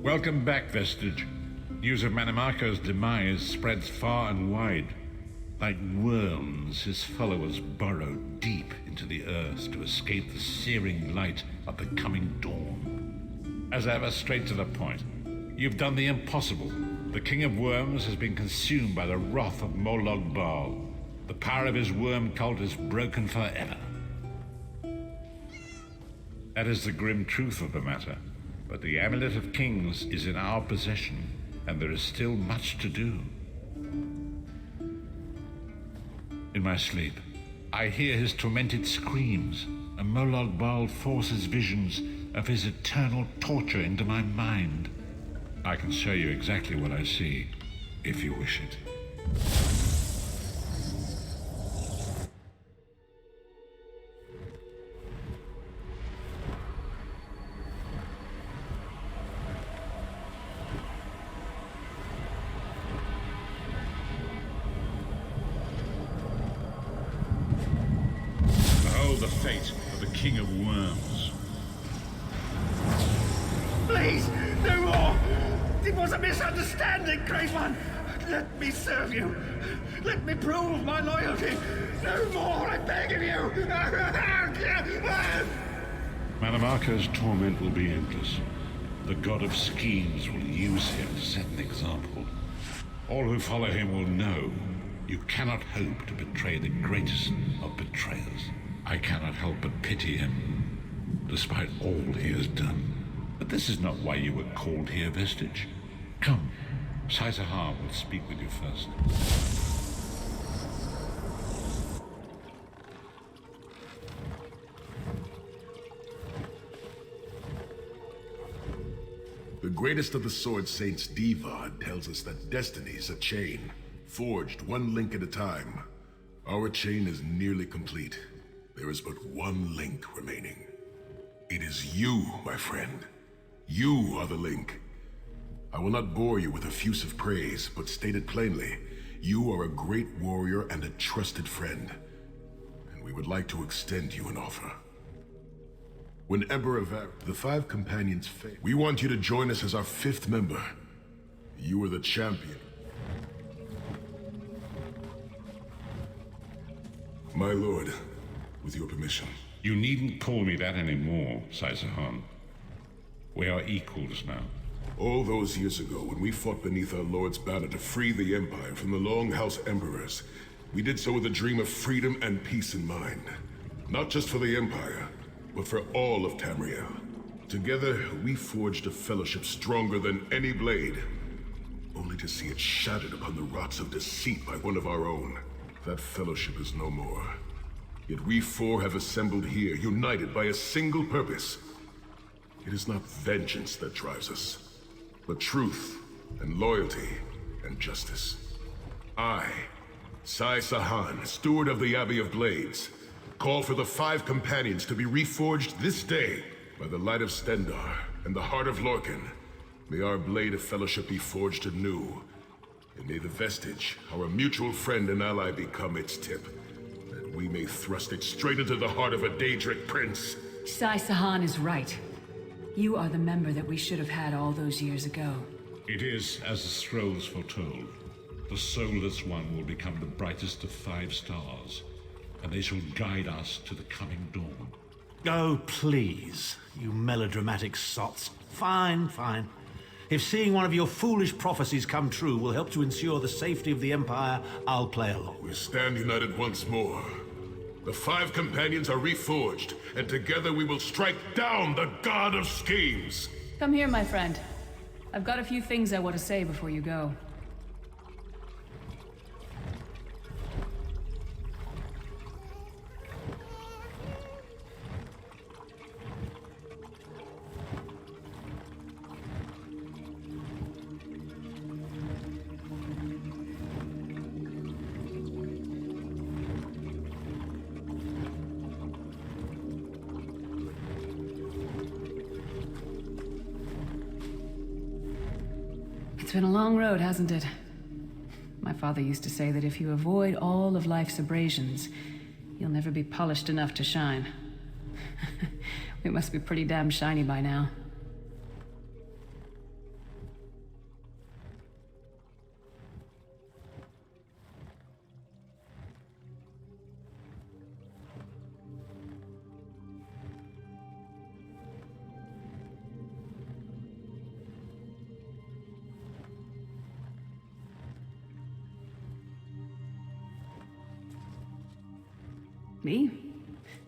Welcome back, Vestige. News of Mannimarco's demise spreads far and wide. Like worms, his followers burrow deep into the earth to escape the searing light of the coming dawn. As ever, straight to the point. You've done the impossible. The King of Worms has been consumed by the wrath of Molag Bal. The power of his worm cult is broken forever. That is the grim truth of the matter. But the Amulet of Kings is in our possession, and there is still much to do. In my sleep, I hear his tormented screams, and Molag Bal forces visions of his eternal torture into my mind. I can show you exactly what I see, if you wish it. The fate of the King of Worms. Please, no more! It was a misunderstanding, Great One! Let me serve you! Let me prove my loyalty! No more, I beg of you! Mannimarco's torment will be endless. The god of schemes will use him to set an example. All who follow him will know you cannot hope to betray the greatest of betrayers. I cannot help but pity him, despite all he has done. But this is not why you were called here, Vestige. Come, Sai-Sahan will speak with you first. The greatest of the Sword Saints, Divad, tells us that destiny is a chain, forged one link at a time. Our chain is nearly complete. There is but one link remaining. It is you, my friend. You are the link. I will not bore you with effusive praise, but state it plainly. You are a great warrior and a trusted friend. And we would like to extend you an offer. When Emperor the five companions fail, we want you to join us as our fifth member. You are the champion. My lord, with your permission. You needn't call me that anymore, Sai-Sahan. We are equals now. All those years ago, when we fought beneath our lord's banner to free the Empire from the Longhouse Emperors, we did so with a dream of freedom and peace in mind. Not just for the Empire, but for all of Tamriel. Together, we forged a fellowship stronger than any blade, only to see it shattered upon the rocks of deceit by one of our own. That fellowship is no more. Yet we four have assembled here, united by a single purpose. It is not vengeance that drives us, but truth and loyalty and justice. I, Sai-Sahan, steward of the Abbey of Blades, call for the five companions to be reforged this day by the light of Stendarr and the heart of Lorkhan. May our blade of fellowship be forged anew, and may the Vestige, our mutual friend and ally, become its tip. We may thrust it straight into the heart of a Daedric prince. Sai-Sahan is right. You are the member that we should have had all those years ago. It is as the scrolls foretold. The soulless one will become the brightest of 5 stars, and they shall guide us to the coming dawn. Oh, please, you melodramatic sots. Fine, fine. If seeing one of your foolish prophecies come true will help to ensure the safety of the Empire, I'll play along. We stand united once more. The five companions are reforged, and together we will strike down the God of Schemes! Come here, my friend. I've got a few things I want to say before you go. It's been a long road, hasn't it? My father used to say that if you avoid all of life's abrasions, you'll never be polished enough to shine. We must be pretty damn shiny by now. Me?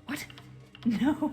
What? No.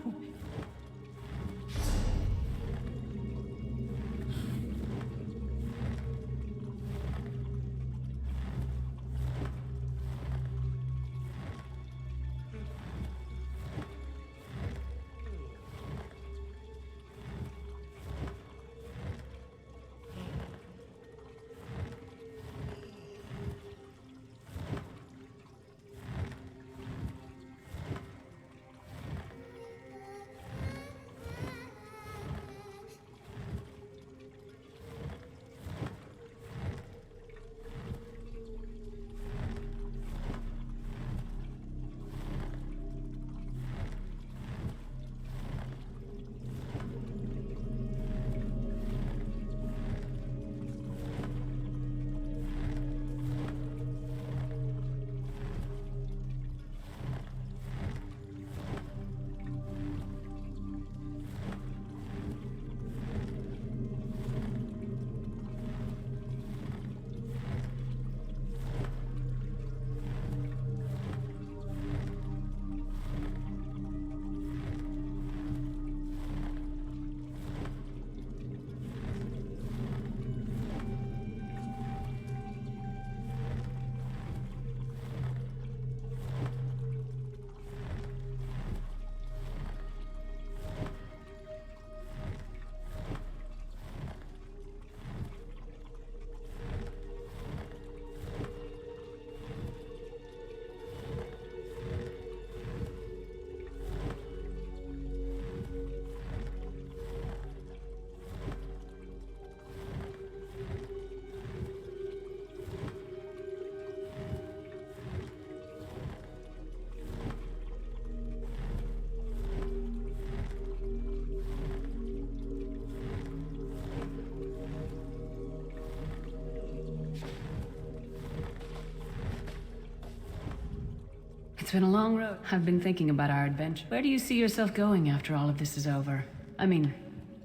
It's been a long road. I've been thinking about our adventure. Where do you see yourself going after all of this is over? I mean,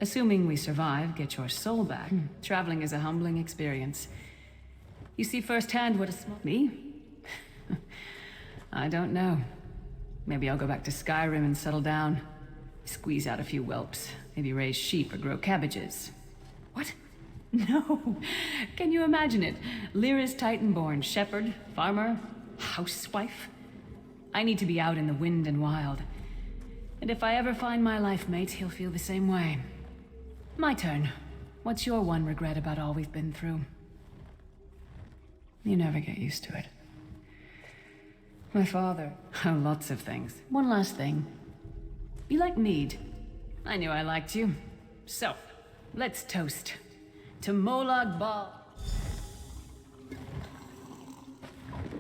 assuming we survive, get your soul back. Traveling is a humbling experience. You see firsthand what a small... Me? I don't know. Maybe I'll go back to Skyrim and settle down. Squeeze out a few whelps. Maybe raise sheep or grow cabbages. What? No. Can you imagine it? Lyra's Titanborn, shepherd, farmer, housewife. I need to be out in the wind and wild. And if I ever find my life mate, he'll feel the same way. My turn. What's your one regret about all we've been through? You never get used to it. My father. Oh, lots of things. One last thing. You like mead? I knew I liked you. So, let's toast. To Molag Bal.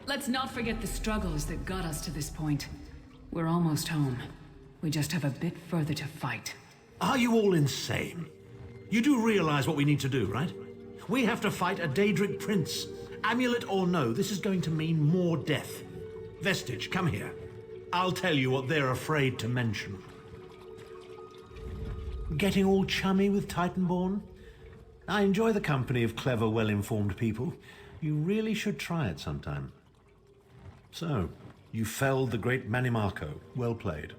Let's not forget the struggles that got us to this point. We're almost home. We just have a bit further to fight. Are you all insane? You do realize what we need to do, right? We have to fight a Daedric prince. Amulet or no, this is going to mean more death. Vestige, come here. I'll tell you what they're afraid to mention. Getting all chummy with Titanborn? I enjoy the company of clever, well-informed people. You really should try it sometime. So, you felled the great Manimarco. Well played.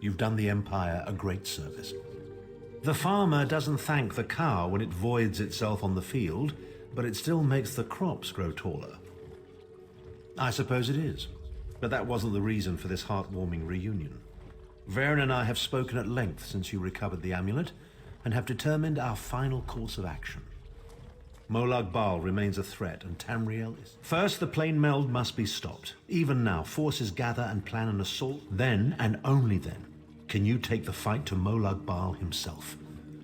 You've done the Empire a great service. The farmer doesn't thank the cow when it voids itself on the field, but it still makes the crops grow taller. I suppose it is, but that wasn't the reason for this heartwarming reunion. Varen and I have spoken at length since you recovered the amulet, and have determined our final course of action. Molag Bal remains a threat, and Tamriel is... First, the plane meld must be stopped. Even now, forces gather and plan an assault. Then, and only then, can you take the fight to Molag Bal himself,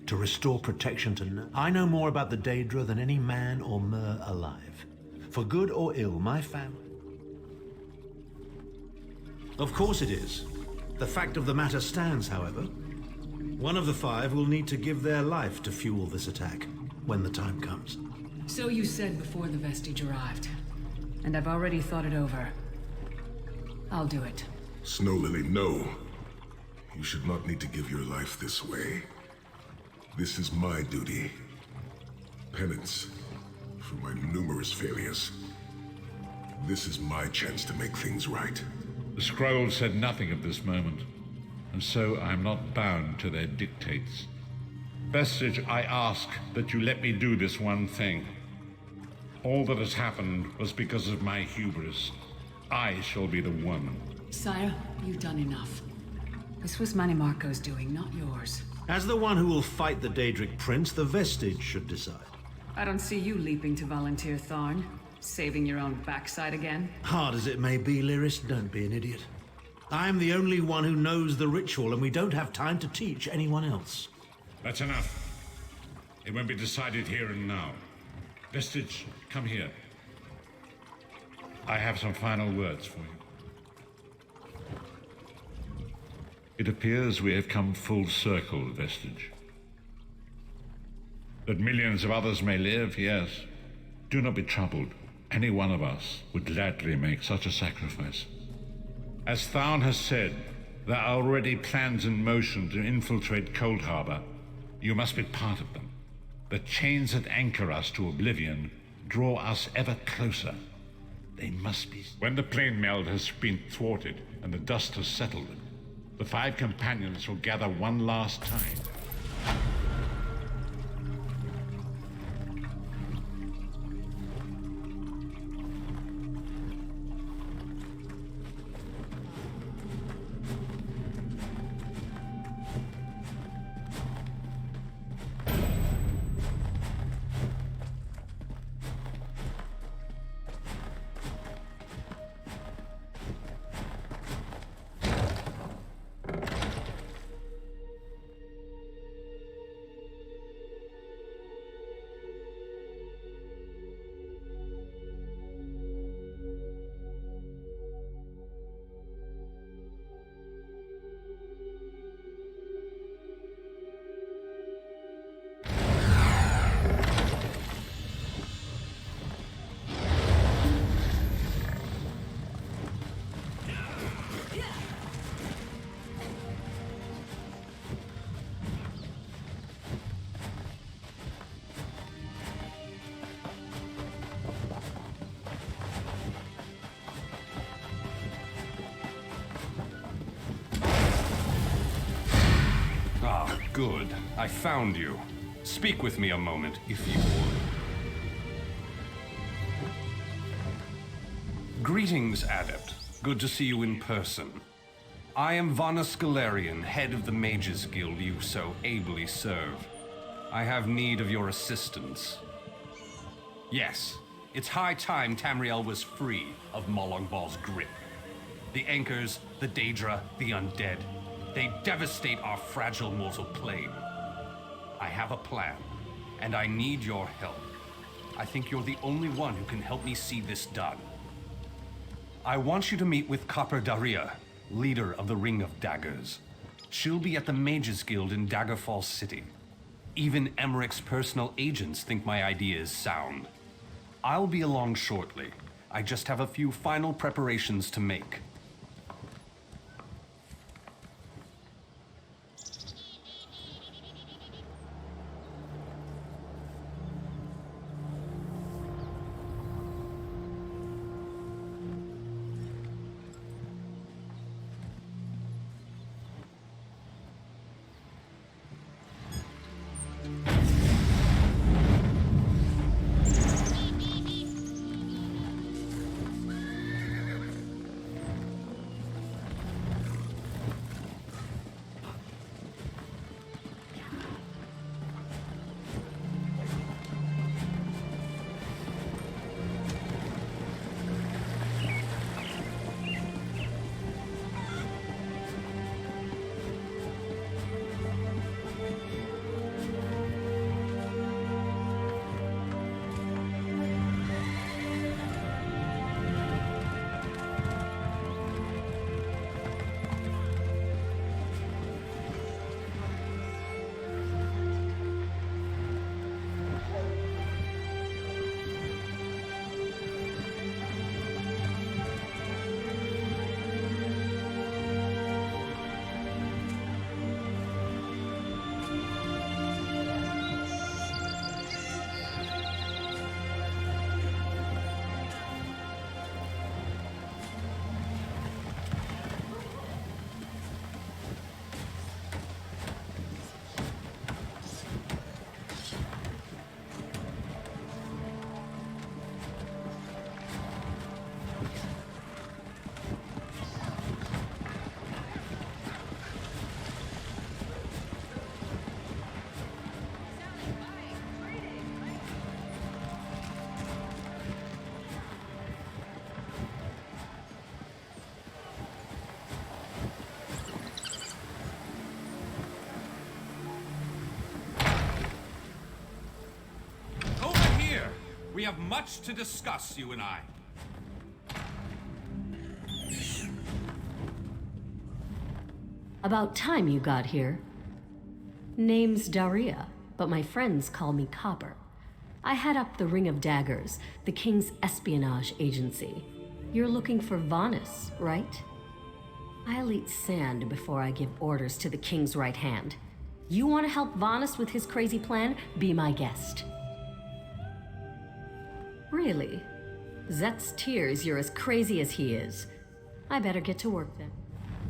to restore protection to... I know more about the Daedra than any man or mer alive. For good or ill, my family. Of course it is. The fact of the matter stands, however. One of the five will need to give their life to fuel this attack, when the time comes. So you said before the vestige arrived. And I've already thought it over. I'll do it. Snow Lily, no. You should not need to give your life this way. This is my duty. Penance for my numerous failures. This is my chance to make things right. The scroll said nothing of this moment, and so I am not bound to their dictates. Vestige, I ask that you let me do this one thing. All that has happened was because of my hubris. I shall be the one. Sire, you've done enough. This was Manimarco's doing, not yours. As the one who will fight the Daedric Prince, the Vestige should decide. I don't see you leaping to volunteer, Tharn. Saving your own backside again? Hard as it may be, Lyris, don't be an idiot. I'm the only one who knows the ritual, and we don't have time to teach anyone else. That's enough. It won't be decided here and now. Vestige, come here. I have some final words for you. It appears we have come full circle, Vestige. That millions of others may live, yes. Do not be troubled. Any one of us would gladly make such a sacrifice. As Tharn has said, there are already plans in motion to infiltrate Cold Harbor. You must be part of them. The chains that anchor us to oblivion draw us ever closer. They must be. When the plane meld has been thwarted and the dust has settled, the five companions will gather one last time. Good. I found you. Speak with me a moment, if you would. Greetings, Adept. Good to see you in person. I am Vana Scalarian, head of the Mages Guild you so ably serve. I have need of your assistance. Yes, it's high time Tamriel was free of Molongbal's grip. The Anchors, the Daedra, the Undead, they devastate our fragile mortal plane. I have a plan, and I need your help. I think you're the only one who can help me see this done. I want you to meet with Copper Daria, leader of the Ring of Daggers. She'll be at the Mages Guild in Daggerfall City. Even Emmerich's personal agents think my idea is sound. I'll be along shortly. I just have a few final preparations to make. We have much to discuss, you and I. About time you got here. Name's Daria, but my friends call me Copper. I head up the Ring of Daggers, the King's espionage agency. You're looking for Vanus, right? I'll eat sand before I give orders to the King's right hand. You want to help Vanus with his crazy plan? Be my guest. Really? Zet's tears you're as crazy as he is. I better get to work then.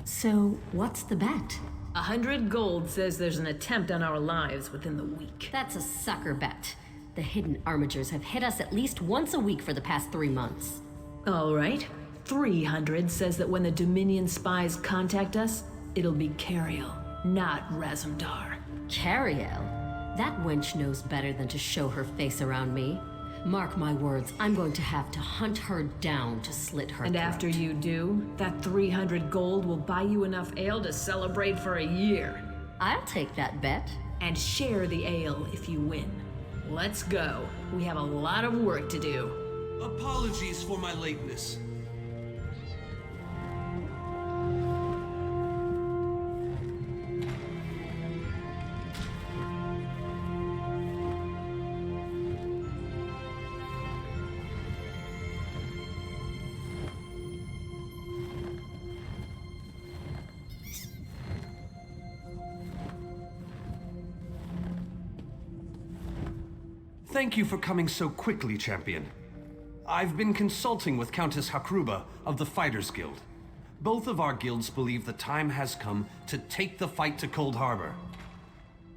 So, what's the bet? 100 gold says there's an attempt on our lives within the week. That's a sucker bet. The hidden armigers have hit us at least once a week for the past 3 months. All right. 300 says that when the Dominion spies contact us, it'll be Cariel, not Razumdar. Cariel? That wench knows better than to show her face around me. Mark my words, I'm going to have to hunt her down to slit her And throat. after you do, that 300 gold will buy you enough ale to celebrate for a year. I'll take that bet. And share the ale if you win. Let's go. We have a lot of work to do. Apologies for my lateness. Thank you for coming so quickly, champion. I've been consulting with Countess Hakruba of the Fighters Guild. Both of our guilds believe the time has come to take the fight to Cold Harbor.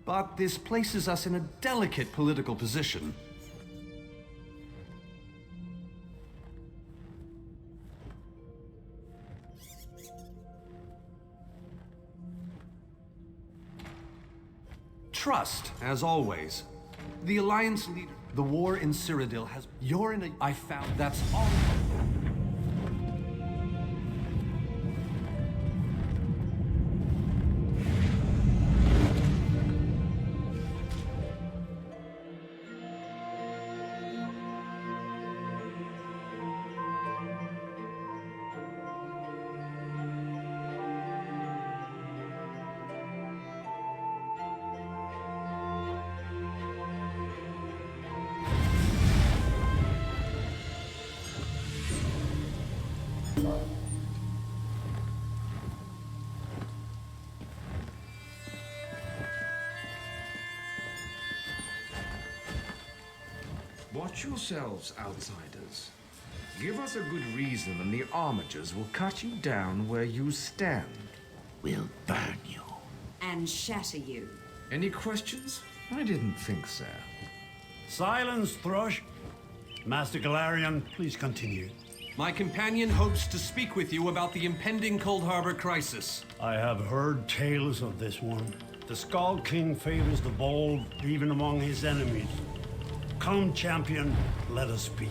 But this places us in a delicate political position. Trust, as always. The Alliance leader. The war in Cyrodiil has. You're in a. I found that's all. Watch yourselves, outsiders. Give us a good reason and the Armigers will cut you down where you stand. We'll burn you. And shatter you. Any questions? I didn't think so. Silence, Thrush. Master Galarian, please continue. My companion hopes to speak with you about the impending Cold Harbor crisis. I have heard tales of this one. The Skull King favors the bold, even among his enemies. Come, champion, let us speak.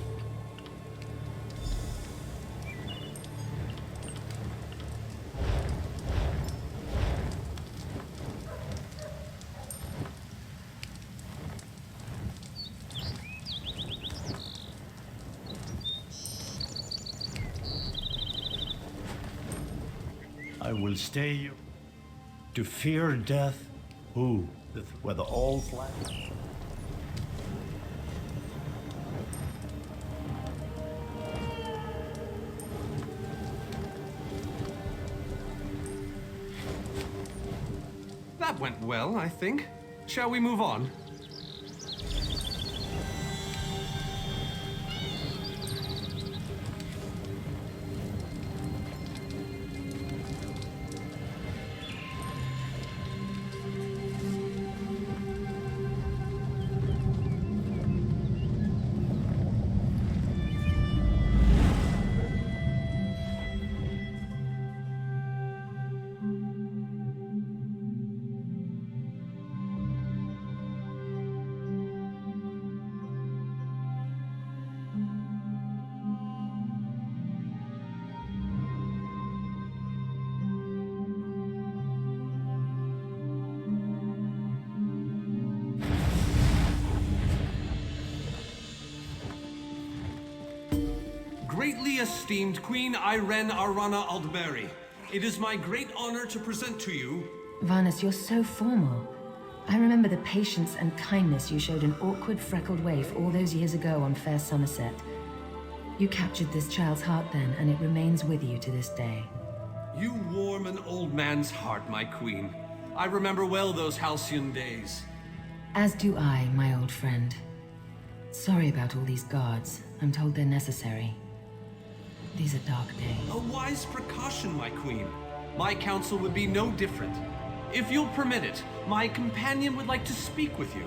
I will stay you. To fear death, who, whether all flesh. That went well, I think. Shall we move on? greatly esteemed Queen Irene Arana Aldmeri, it is my great honor to present to you... Varnus, you're so formal. I remember the patience and kindness you showed an awkward, freckled waif all those years ago on fair Somerset. You captured this child's heart then, and it remains with you to this day. You warm an old man's heart, my queen. I remember well those halcyon days. As do I, my old friend. Sorry about all these guards. I'm told they're necessary. These are dark days. A wise precaution, my queen. My counsel would be no different. If you'll permit it, my companion would like to speak with you.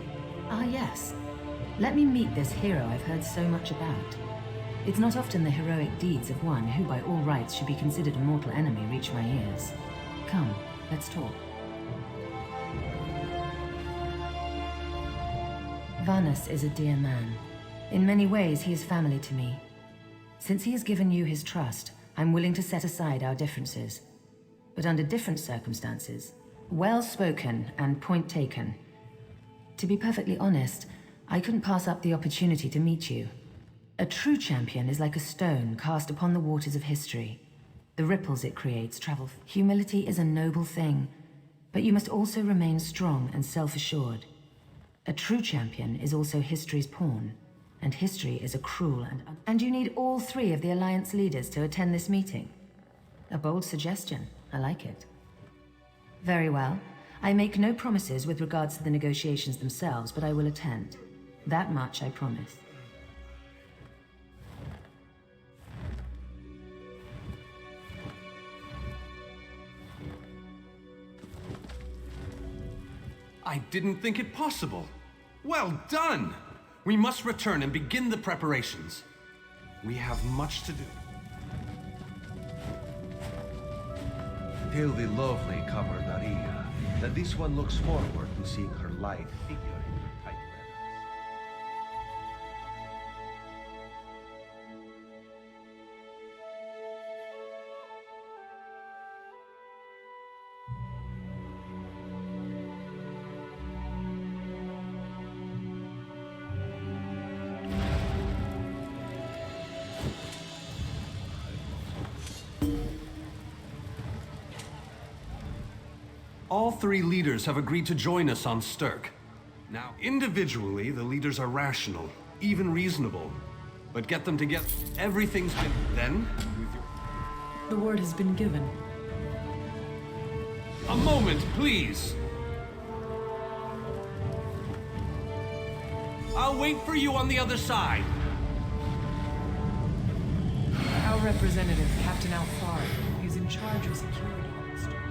Ah, yes. Let me meet this hero I've heard so much about. It's not often the heroic deeds of one who by all rights should be considered a mortal enemy reach my ears. Come, let's talk. Varnus is a dear man. In many ways, he is family to me. Since he has given you his trust, I'm willing to set aside our differences. But under different circumstances. Well spoken and point taken. To be perfectly honest, I couldn't pass up the opportunity to meet you. A true champion is like a stone cast upon the waters of history. The ripples it creates travel. Humility is a noble thing, but you must also remain strong and self-assured. A true champion is also history's pawn, and history is a cruel and you need all three of the Alliance leaders to attend this meeting. A bold suggestion. I like it. Very well. I make no promises with regards to the negotiations themselves, but I will attend. That much I promise. I didn't think it possible. Well done! We must return and begin the preparations. We have much to do. Tell the lovely Copper Daria that this one looks forward to seeing her light figure in her tight letters. All three leaders have agreed to join us on Stirk. Now, individually, the leaders are rational, even reasonable. But get them together, everything's been... Then, The word has been given. a moment, please! I'll wait for you on the other side. Our representative, Captain Alfari, is in charge of security on the Stirk.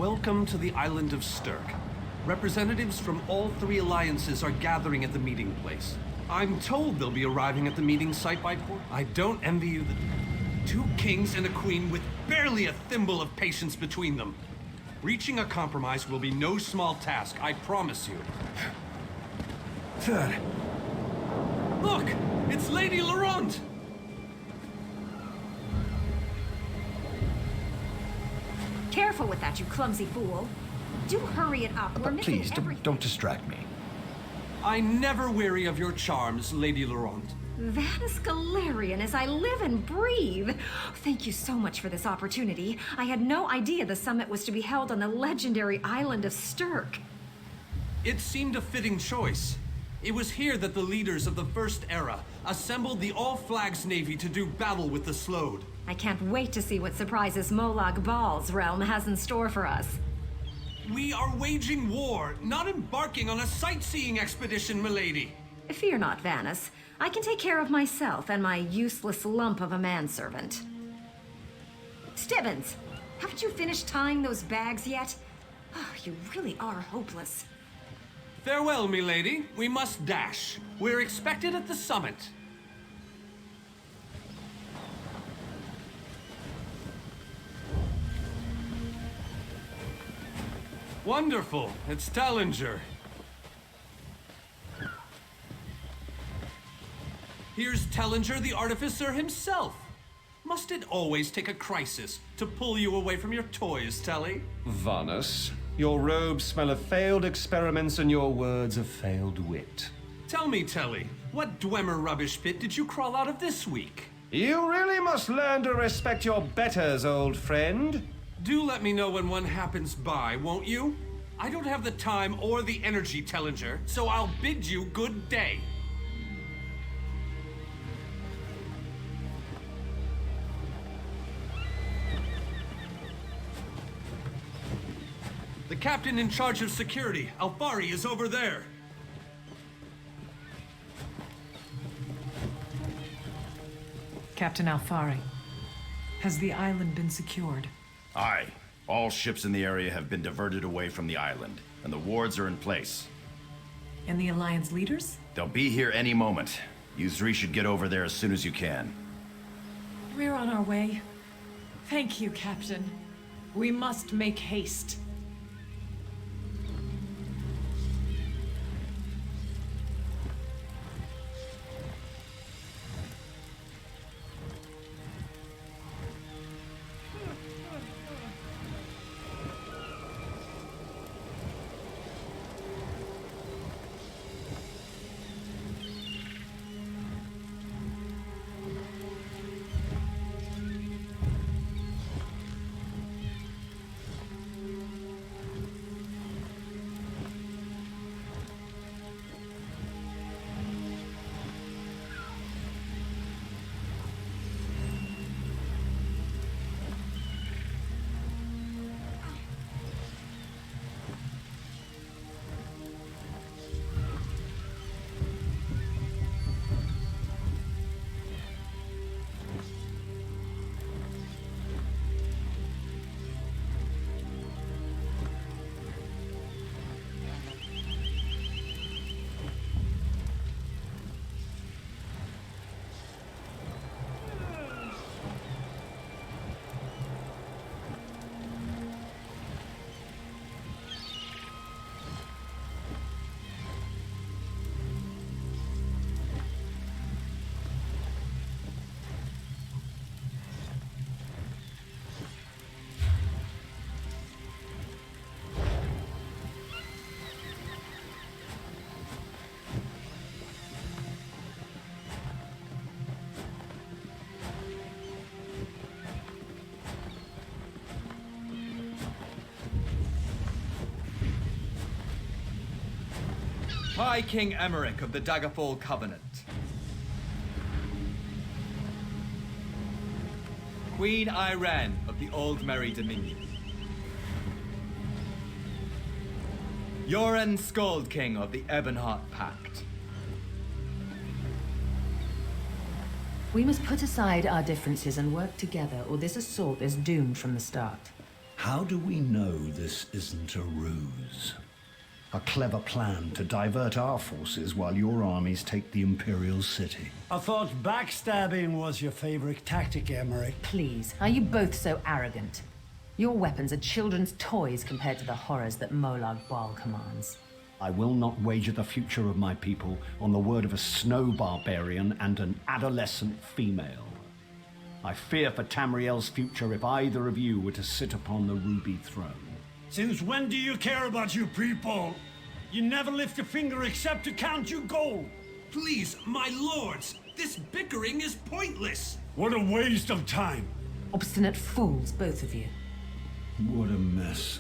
Welcome to the island of Stirk. Representatives from all three alliances are gathering at the meeting place. I'm told they'll be arriving at the meeting site by port. I don't envy you the 2 kings and a queen with barely a thimble of patience between them. Reaching a compromise will be no small task, I promise you. Look! It's Lady Laurent! Careful with that, you clumsy fool. Do hurry it up. We're missing Please, everything. don't distract me. I never weary of your charms, Lady Laurent. Vanus Galarian, as I live and breathe. Thank you so much for this opportunity. I had no idea the summit was to be held on the legendary island of Stirk. It seemed a fitting choice. It was here that the leaders of the First Era assembled the All-Flags Navy to do battle with the Slode. I can't wait to see what surprises Molag Bal's realm has in store for us. We are waging war, not embarking on a sightseeing expedition, milady. Fear not, Vanus. I can take care of myself and my useless lump of a manservant. Stibbons, haven't you finished tying those bags yet? Oh, you really are hopeless. Farewell, milady. We must dash. We're expected at the summit. Wonderful. It's Tallinger. Here's Tallinger the Artificer himself. Must it always take a crisis to pull you away from your toys, Telly? Vanus, your robes smell of failed experiments and your words of failed wit. Tell me, Telly, what Dwemer rubbish pit did you crawl out of this week? You really must learn to respect your betters, old friend. Do let me know when one happens by, won't you? I don't have the time or the energy, Tellinger, so I'll bid you good day. The captain in charge of security, Alfari, is over there. Captain Alfari, has the island been secured? Aye. All ships in the area have been diverted away from the island, and the wards are in place. And the Alliance leaders? They'll be here any moment. You three should get over there as soon as you can. We're on our way. Thank you, Captain. We must make haste. High King Emmerich of the Daggerfall Covenant. Queen Irene of the Old Merry Dominion. Yoren Skald King of the Ebonheart Pact. We must put aside our differences and work together, or this assault is doomed from the start. How do we know this isn't a ruse? A clever plan to divert our forces while your armies take the Imperial city. I thought backstabbing was your favorite tactic, Emmerich. Please, are you both so arrogant? Your weapons are children's toys compared to the horrors that Molag Bal commands. I will not wager the future of my people on the word of a snow barbarian and an adolescent female. I fear for Tamriel's future if either of you were to sit upon the Ruby Throne. Since when do you care about your people? You never lift a finger except to count your gold. Please, my lords, this bickering is pointless. What a waste of time. Obstinate fools, both of you. What a mess.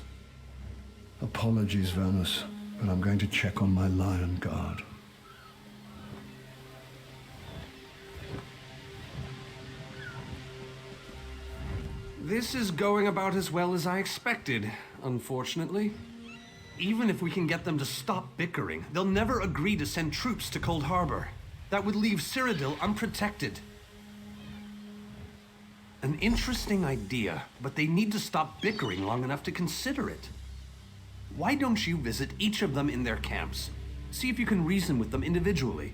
Apologies, Vanus, but I'm going to check on my Lion Guard. This is going about as well as I expected, unfortunately. Even if we can get them to stop bickering, they'll never agree to send troops to Cold Harbor. That would leave Cyrodiil unprotected. An interesting idea, but they need to stop bickering long enough to consider it. Why don't you visit each of them in their camps? See if you can reason with them individually.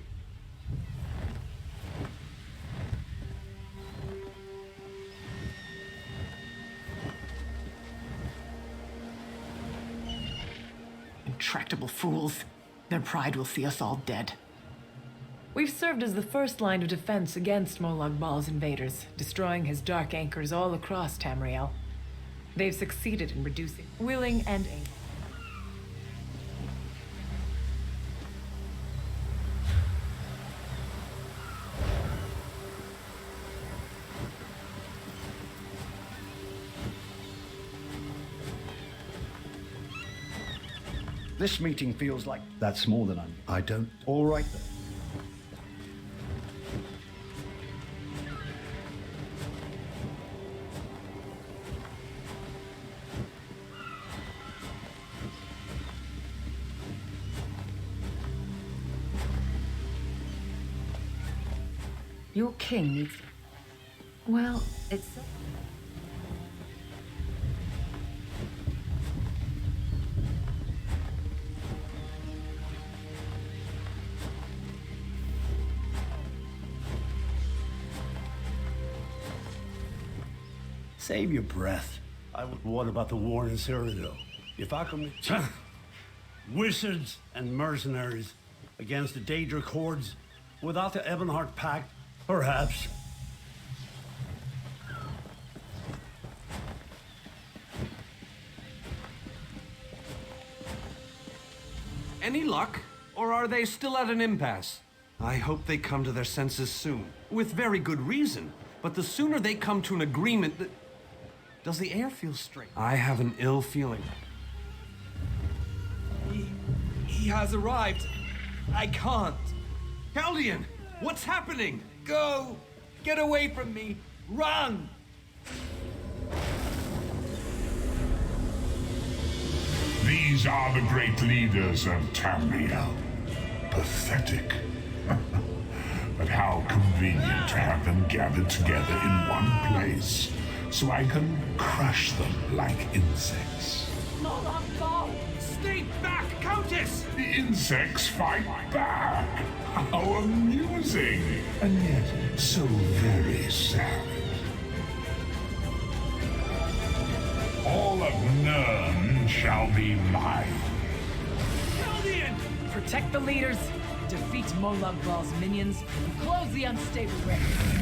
Intractable fools. Their pride will see us all dead. We've served as the first line of defense against Molag Bal's invaders, destroying his dark anchors all across Tamriel. They've succeeded in reducing willing and able. This meeting feels like that's more than I don't. All right then. Your king needs... Well, it's... Save your breath. What about the war in Cyrodiil? If I could meet wizards and mercenaries against the Daedric hordes without the Ebonheart Pact, perhaps. Any luck? Or are they still at an impasse? I hope they come to their senses soon. With very good reason. But the sooner they come to an agreement that... Does the air feel strange? I have an ill feeling. He has arrived. I can't. Chaldean, what's happening? Go! Get away from me! Run! These are the great leaders of Tamriel. Pathetic. But how convenient to have them gathered together in one place, so I can crush them like insects. Molag Bal! Stay back, Countess! The insects fight back! How amusing! And yet, so very sad. All of Nirn shall be mine. Chaldean! Protect the leaders, defeat Molag Bal's minions, and close the unstable rift.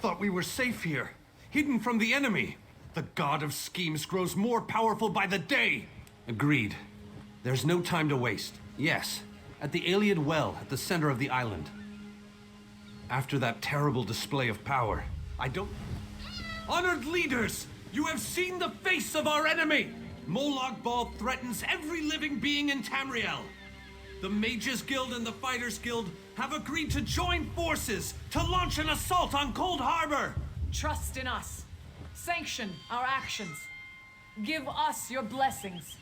thought we were safe here, hidden from the enemy. The god of schemes grows more powerful by the day. Agreed. There's no time to waste. Yes, at the Iliad Well at the center of the island. After that terrible display of power, I don't... Honored leaders, you have seen the face of our enemy! Molag Bal threatens every living being in Tamriel. The Mages Guild and the Fighters Guild have agreed to join forces to launch an assault on Cold Harbor! Trust in us. Sanction our actions. Give us your blessings.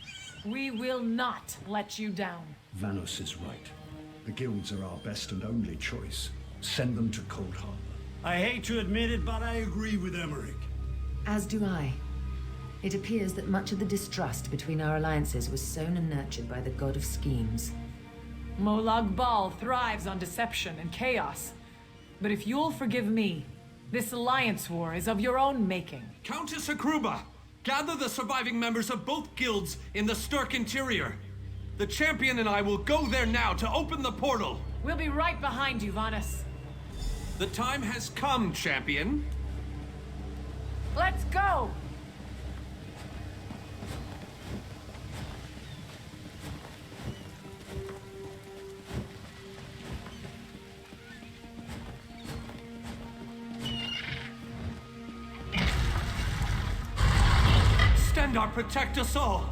We will not let you down. Vanos is right. The guilds are our best and only choice. Send them to Cold Harbor. I hate to admit it, but I agree with Emmerich. As do I. It appears that much of the distrust between our alliances was sown and nurtured by the god of schemes. Molag Bal thrives on deception and chaos. But if you'll forgive me, this alliance war is of your own making. Countess Akruba, gather the surviving members of both guilds in the Sturk interior. The champion and I will go there now to open the portal. We'll be right behind you, Vanus. The time has come, champion. Let's go! Stendarr, protect us all!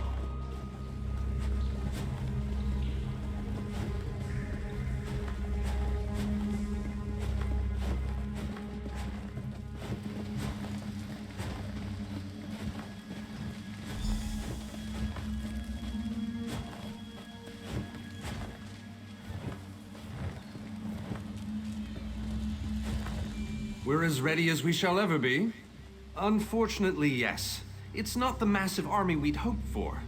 We're as ready as we shall ever be. Unfortunately, yes. It's not the massive army we'd hoped for.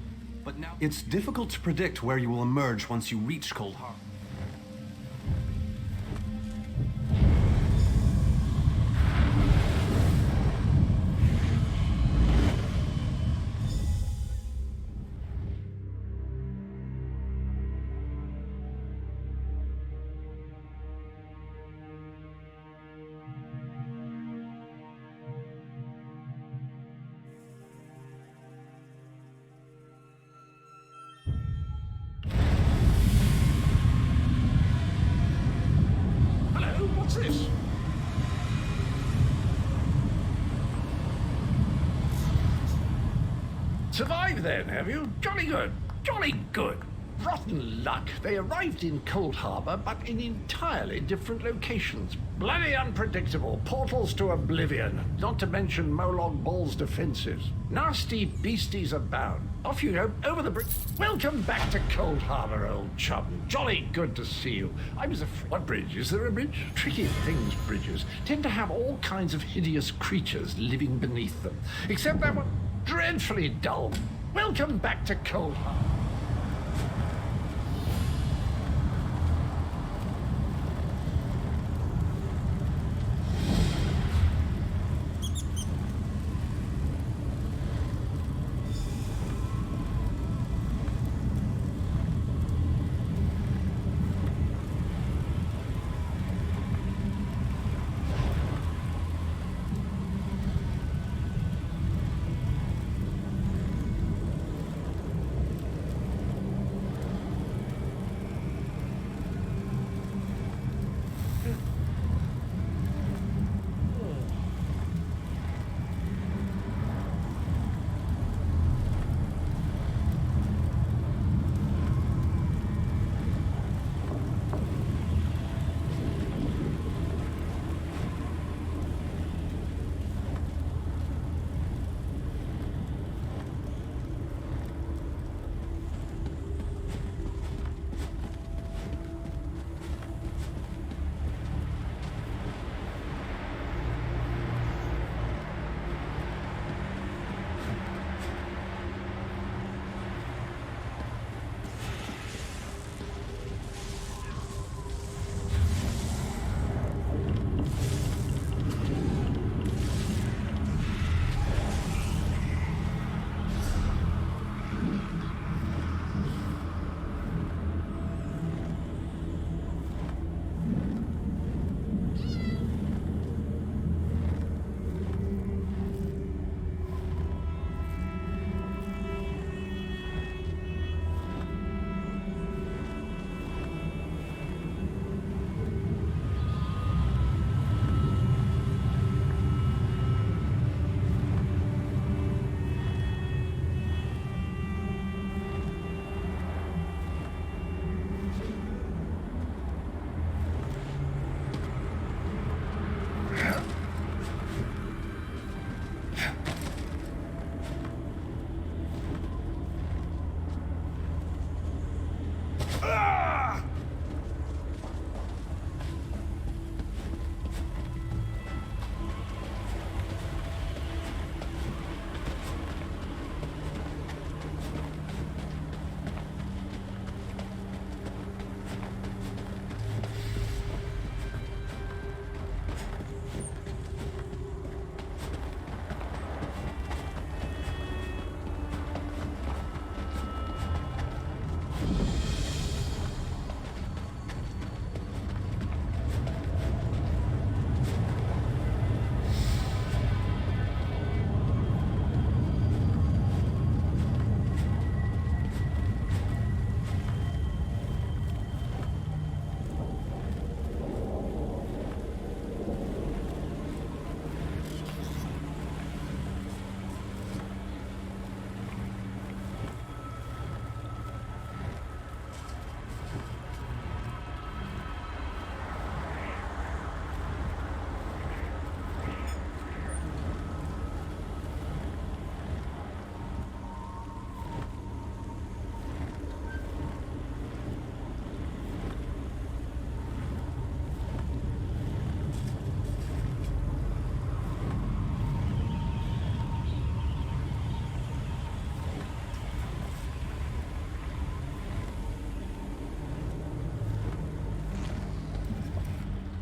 But now it's difficult to predict where you will emerge once you reach Cold Harbor. What's this? Survived then, have you? Jolly good. Jolly good. Rotten luck. They arrived in Cold Harbor, but in entirely different locations. Bloody unpredictable. Portals to oblivion. Not to mention Molag Bal's defenses. Nasty beasties abound. Off you go, over the bridge. Welcome back to Cold Harbor, old chum. Jolly good to see you. I was afraid... What bridge? Is there a bridge? Tricky things, bridges. Tend to have all kinds of hideous creatures living beneath them. Except that one, dreadfully dull. Welcome back to Cold Harbor.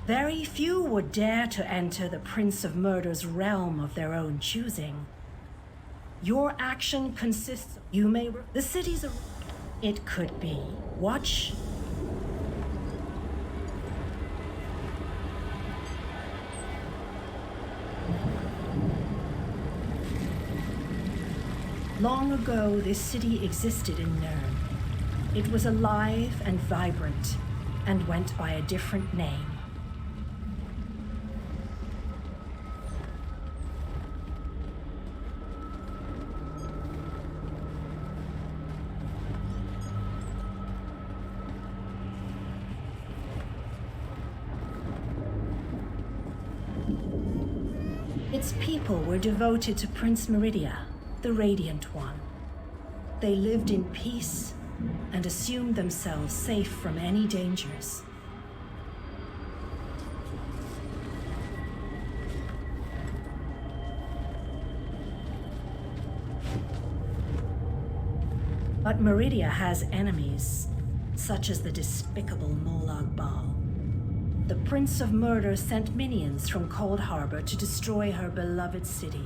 Very few would dare to enter the Prince of Murder's realm of their own choosing. Your action consists, the city's it could be. Watch. Long ago, this city existed in Nirn. It was alive and vibrant, and went by a different name. Its people were devoted to Prince Meridia, the Radiant One. They lived in peace and assumed themselves safe from any dangers. But Meridia has enemies, such as the despicable Molag Bal. The Prince of Murder sent minions from Cold Harbor to destroy her beloved city.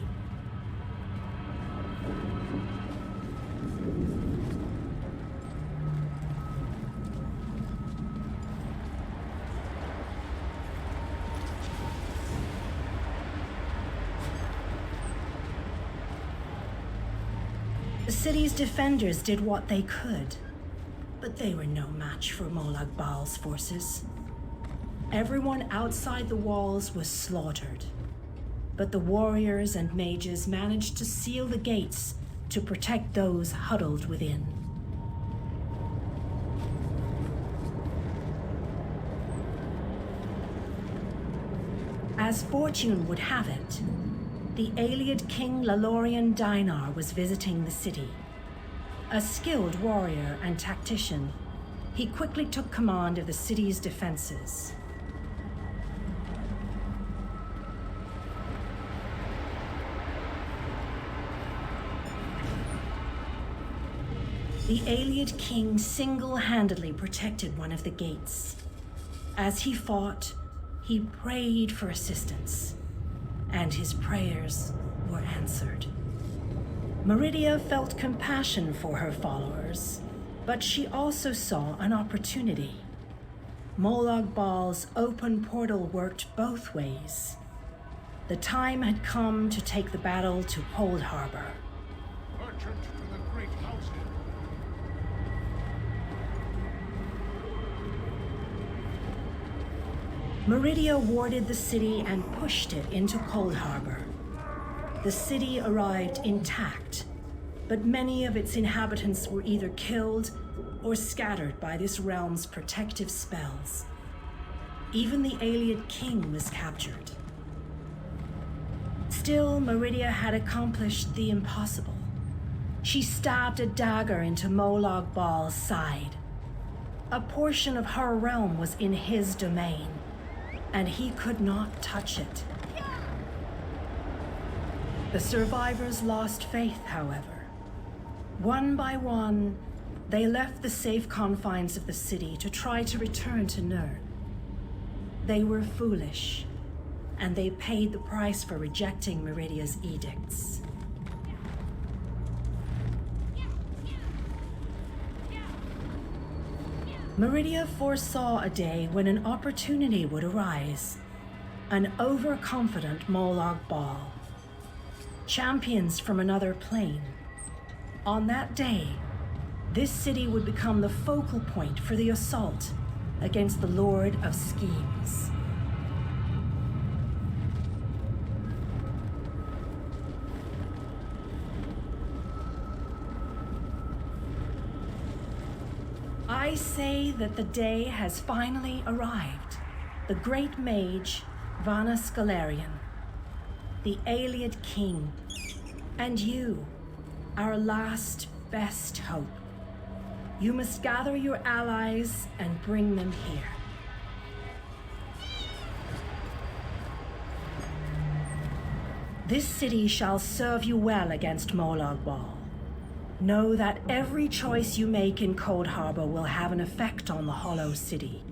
The city's defenders did what they could, but they were no match for Molag Bal's forces. Everyone outside the walls was slaughtered, but the warriors and mages managed to seal the gates to protect those huddled within. As fortune would have it, the Ayleid King Lalorian Dainar was visiting the city. A skilled warrior and tactician, he quickly took command of the city's defenses. The Ayleid King single-handedly protected one of the gates. As he fought, he prayed for assistance, and his prayers were answered. Meridia felt compassion for her followers, but she also saw an opportunity. Molag Bal's open portal worked both ways. The time had come to take the battle to Cold Harbor. Merchant to the great house. Meridia warded the city and pushed it into Cold Harbor. The city arrived intact, but many of its inhabitants were either killed or scattered by this realm's protective spells. Even the Ayleid King was captured. Still, Meridia had accomplished the impossible. She stabbed a dagger into Molag Bal's side. A portion of her realm was in his domain, and he could not touch it. The survivors lost faith, however. One by one, they left the safe confines of the city to try to return to Nirn. They were foolish, and they paid the price for rejecting Meridia's edicts. Meridia foresaw a day when an opportunity would arise. An overconfident Molag Bal. Champions from another plane. On that day, this city would become the focal point for the assault against the Lord of Schemes. I say that the day has finally arrived. The great mage, Vana Scalarian, the Ayleid king, and you, our last best hope. You must gather your allies and bring them here. This city shall serve you well against Molag Bal. Know that every choice you make in Cold Harbor will have an effect on the Hollow City.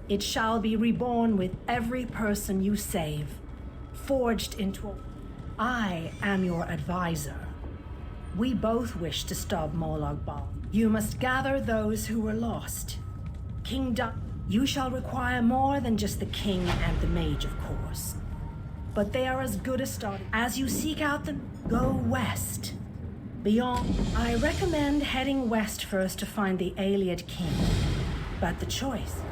It shall be reborn with every person you save, forged into a... I am your advisor. We both wish to stop Molag Bal. You must gather those who were lost. You shall require more than just the king and the mage, of course. But they are as good a start. As you seek out them, go west. Beyond, I recommend heading west first to find the Ayleid king. But the choice...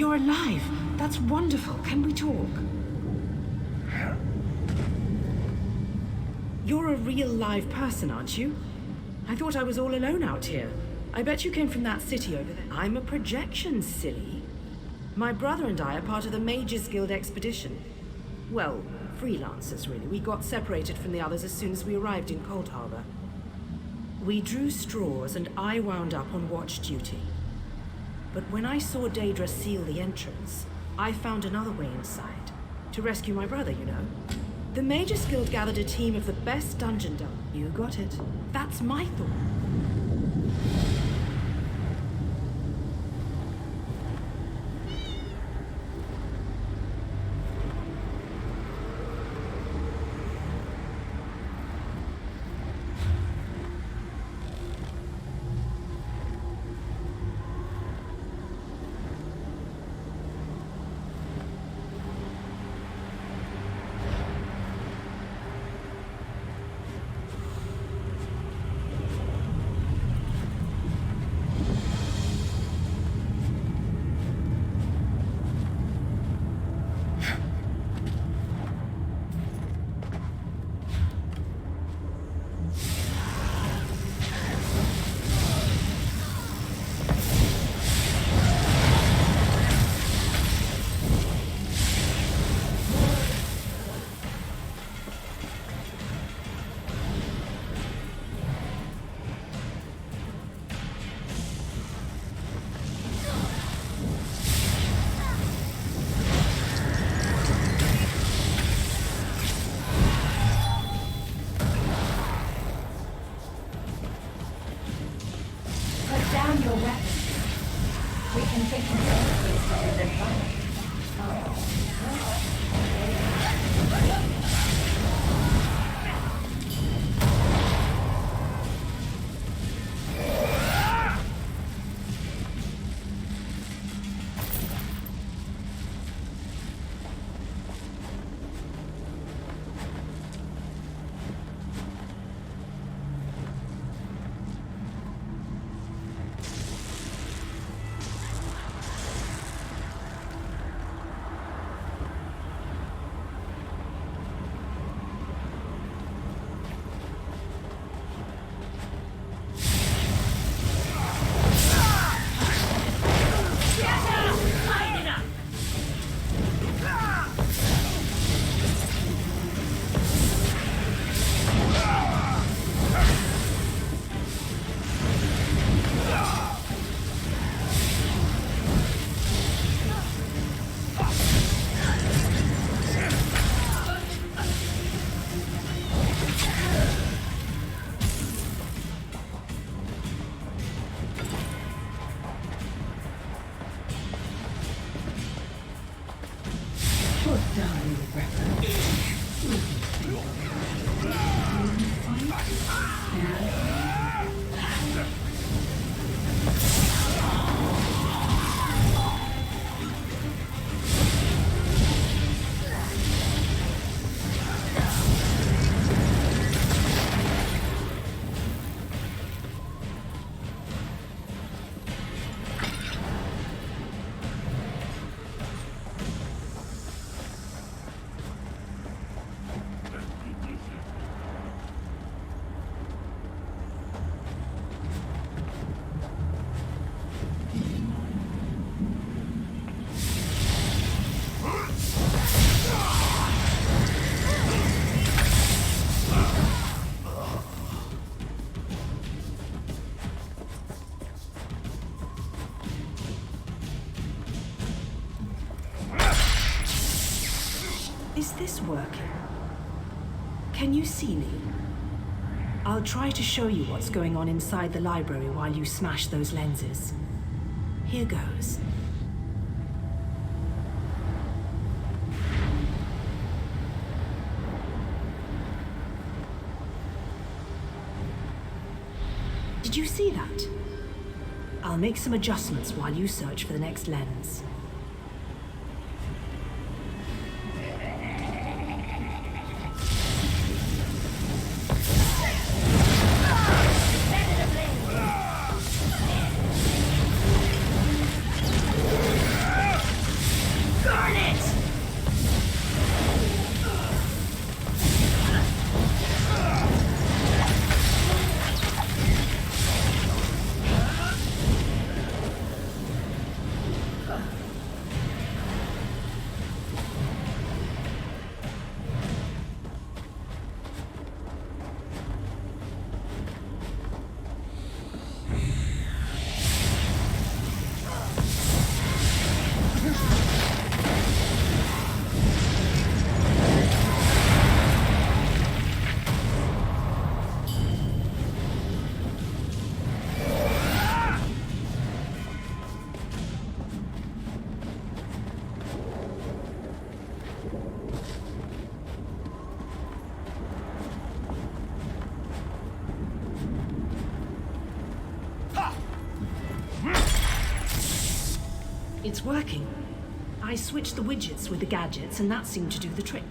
You're alive. That's wonderful. Can we talk? You're a real live person, aren't you? I thought I was all alone out here. I bet you came from that city over there. I'm a projection, silly. My brother and I are part of the Mages Guild expedition. Well, freelancers, really. We got separated from the others as soon as we arrived in Cold Harbor. We drew straws and I wound up on watch duty. But when I saw Daedra seal the entrance, I found another way inside. To rescue my brother, you know. The Mages Guild gathered a team of the best dungeon delvers. You got it. That's my thought. Is this working? Can you see me? I'll try to show you what's going on inside the library while you smash those lenses. Here goes. Did you see that? I'll make some adjustments while you search for the next lens. Darn it! It's working. I switched the widgets with the gadgets, and that seemed to do the trick.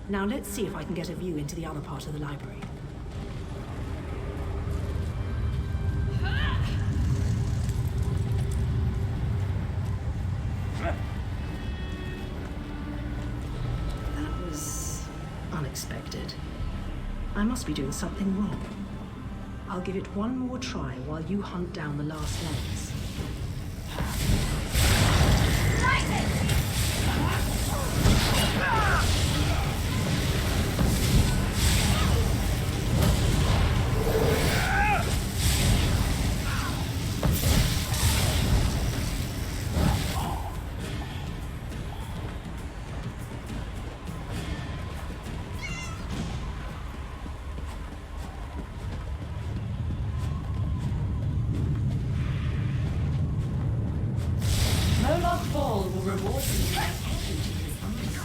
Now let's see if I can get a view into the other part of the library. That was unexpected. I must be doing something wrong. I'll give it one more try while you hunt down the last lens. Moloch Ball will reward you by adding to his armor.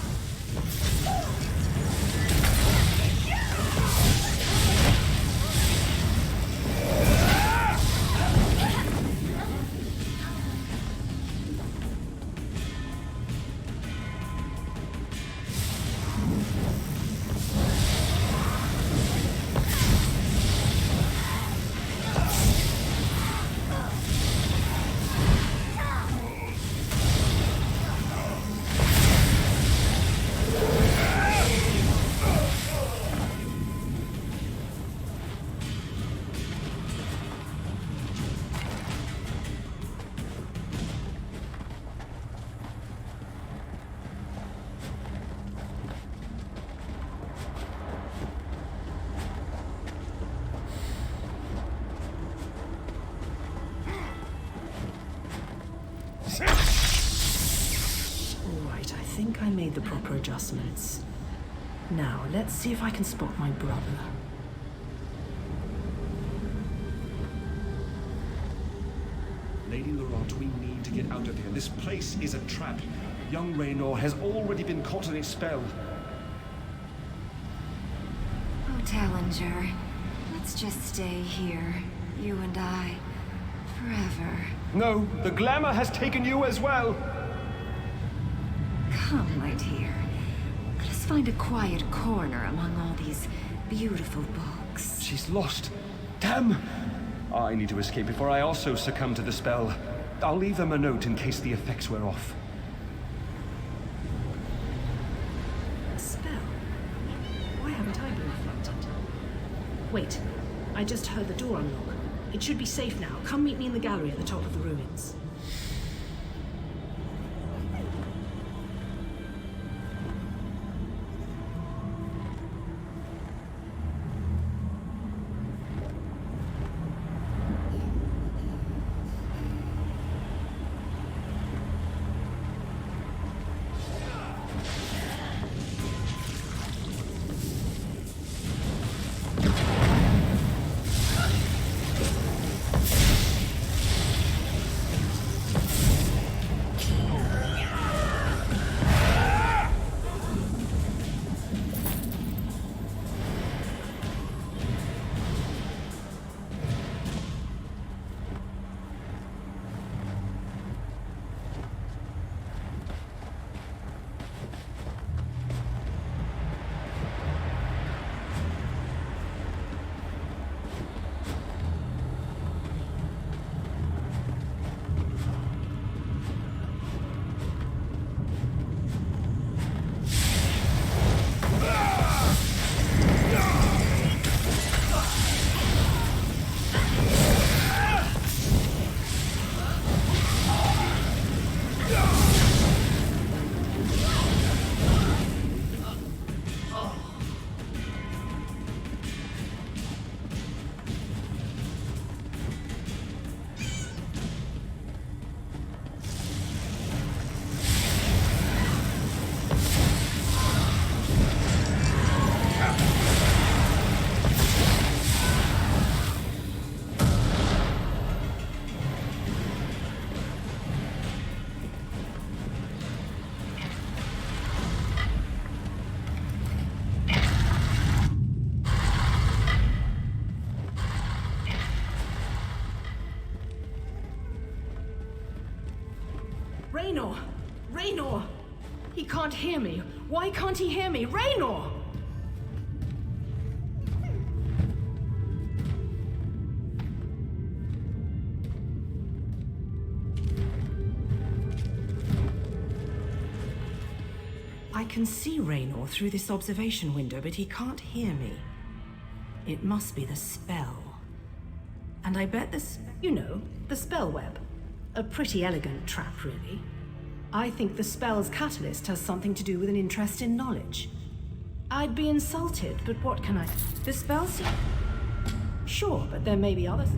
Alright, I think I made the proper adjustments. Now, let's see if I can spot my brother. Lady Laurent, we need to get out of here. This place is a trap. Young Raynor has already been caught in a spell. Oh, Tallinger, let's just stay here, you and I, forever. No, the glamour has taken you as well. Come, my dear. Let us find a quiet corner among all these beautiful books. She's lost. Damn! I need to escape before I also succumb to the spell. I'll leave them a note in case the effects wear off. Spell? Why haven't I been affected? Wait, I just heard the door unlock. It should be safe now. Come meet me in the gallery at the top of the ruins. Raynor! Raynor! He can't hear me. Why can't he hear me? Raynor! I can see Raynor through this observation window, but he can't hear me. It must be the spell. And I bet this... You know, the spell web. A pretty elegant trap, really. I think the spell's catalyst has something to do with an interest in knowledge. I'd be insulted, but what can I... The spell Sure, but there may be others.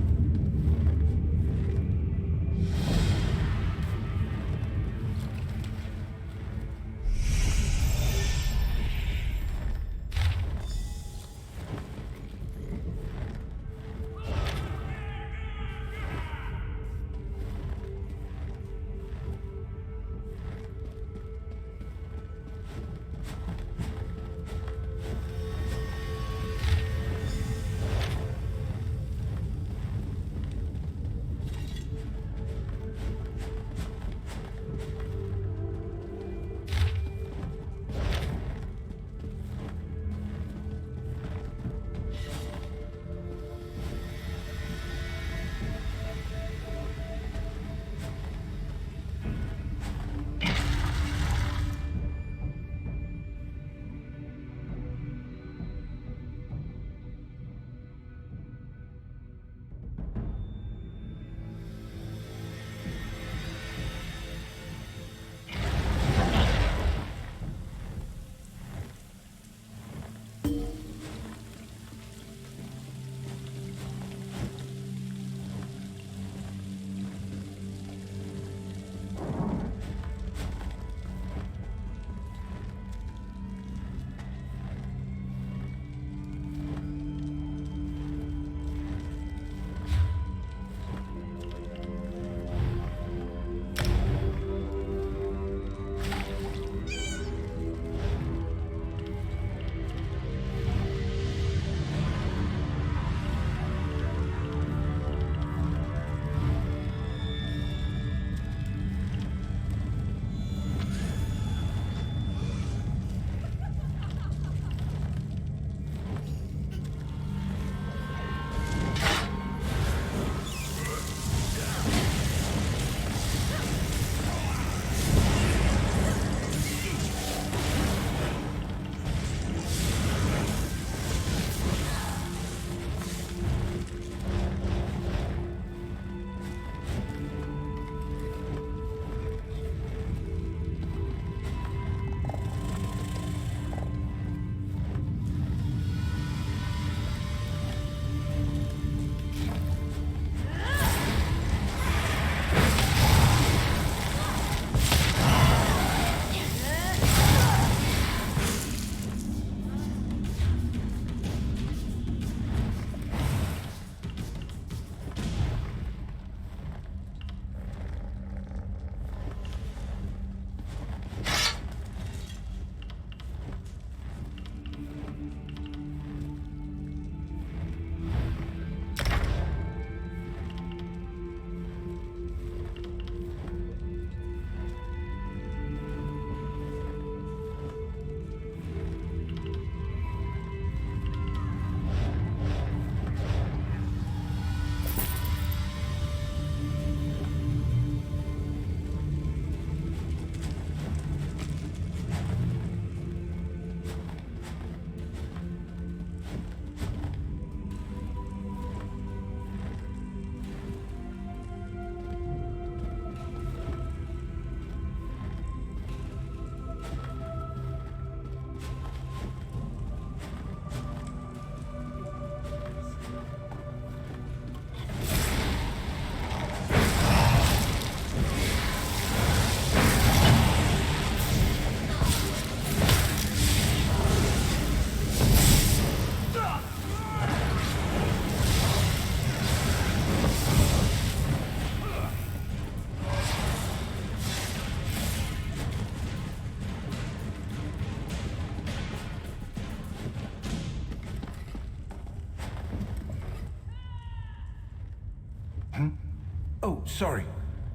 Oh, sorry.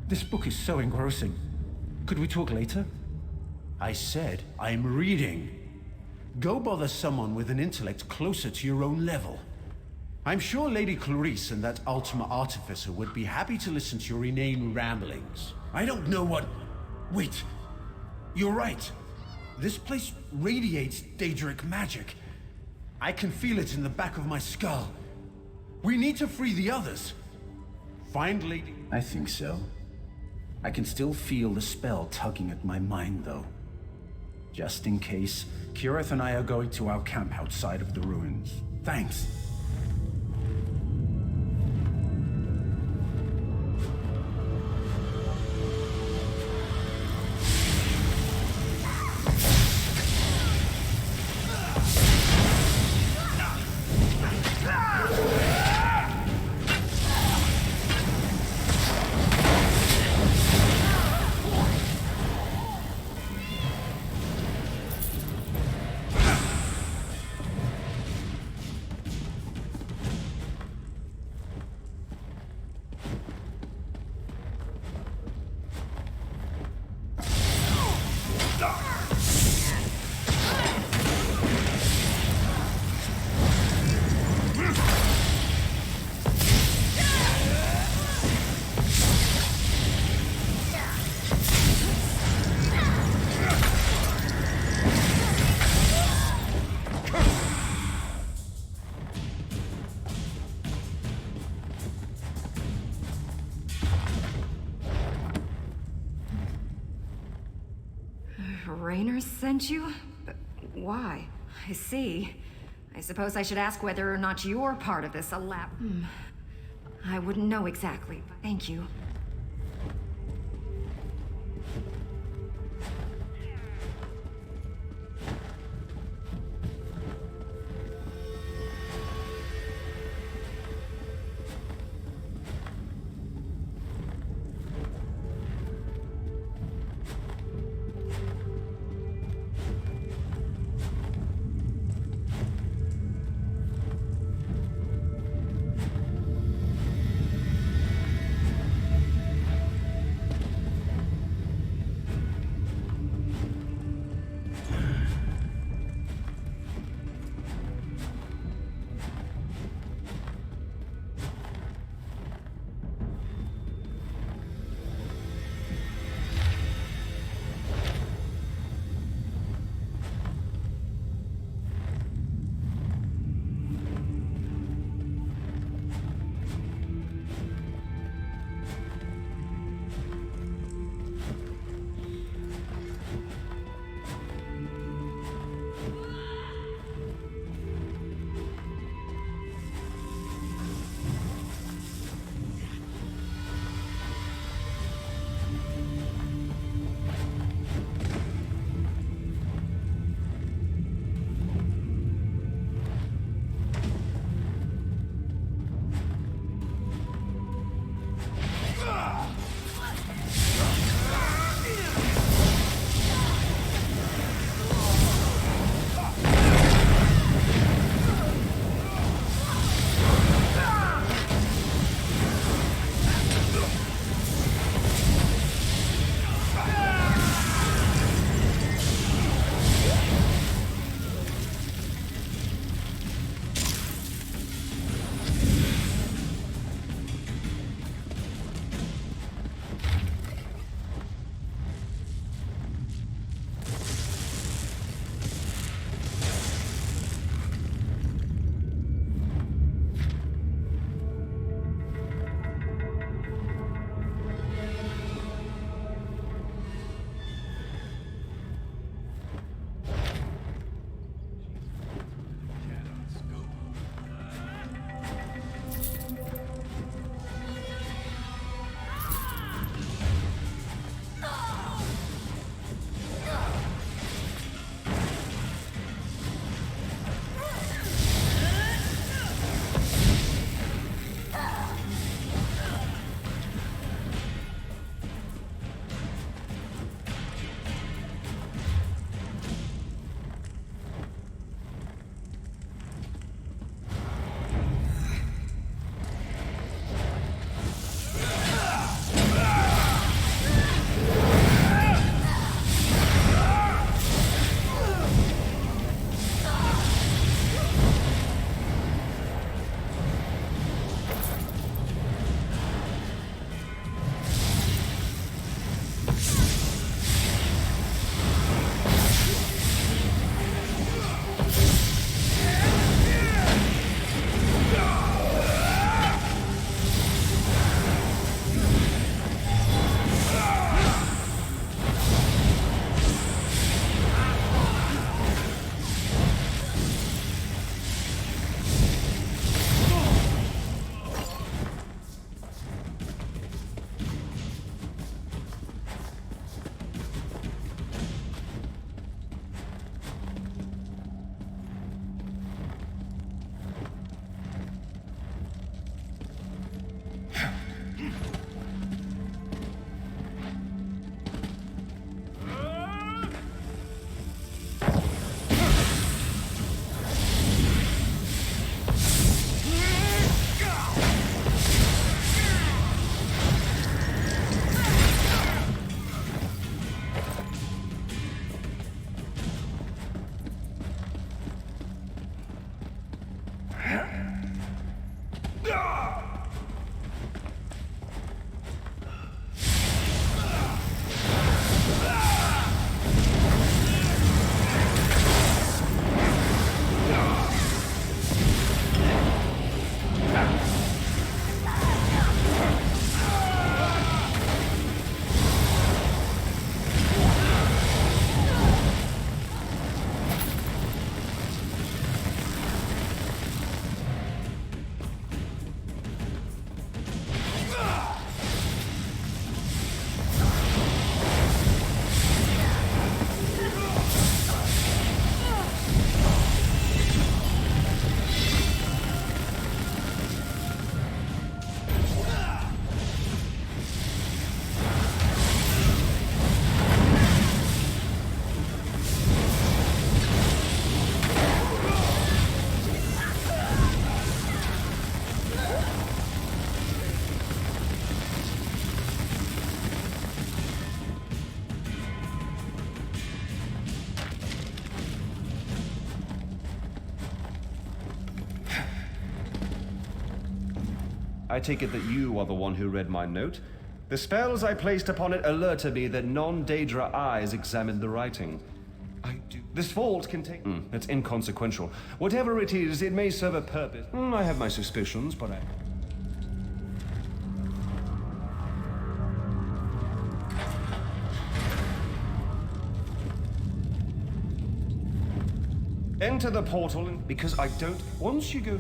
This book is so engrossing. Could we talk later? I said I'm reading. Go bother someone with an intellect closer to your own level. I'm sure Lady Clarice and that Ultima Artificer would be happy to listen to your inane ramblings. I don't know what... Wait. You're right. This place radiates Daedric magic. I can feel it in the back of my skull. We need to free the others. Find Lady... I think so. I can still feel the spell tugging at my mind, though. Just in case, Kirith and I are going to our camp outside of the ruins. Thanks. Raynor sent you? But why? I see. I suppose I should ask whether or not you're part of this I wouldn't know exactly. Thank you. I take it that you are the one who read my note. The spells I placed upon it alerted me that non-Daedra eyes examined the writing. This vault contains... it's inconsequential. Whatever it is, it may serve a purpose. I have my suspicions, but I... Enter the portal, because I don't... Once you go...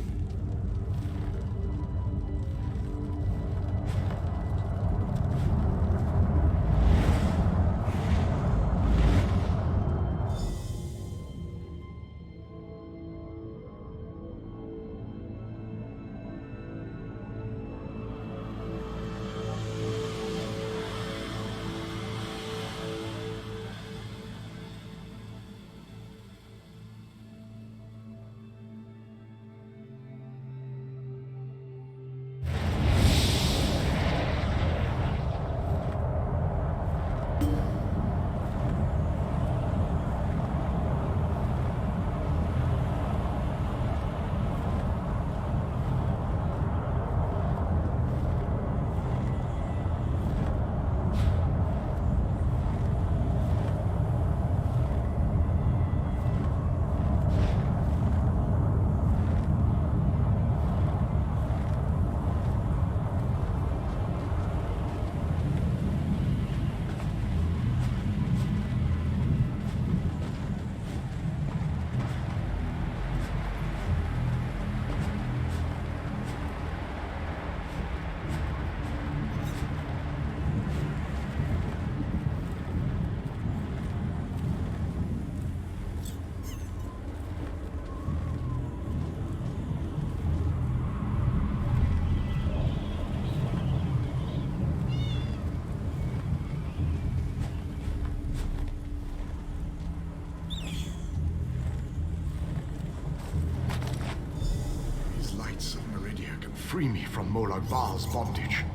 Free me from Molag Bal's bondage.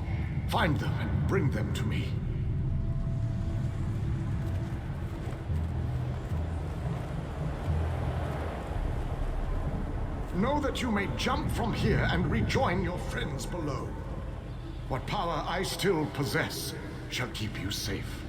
Find them and bring them to me. Know that you may jump from here and rejoin your friends below. What power I still possess shall keep you safe.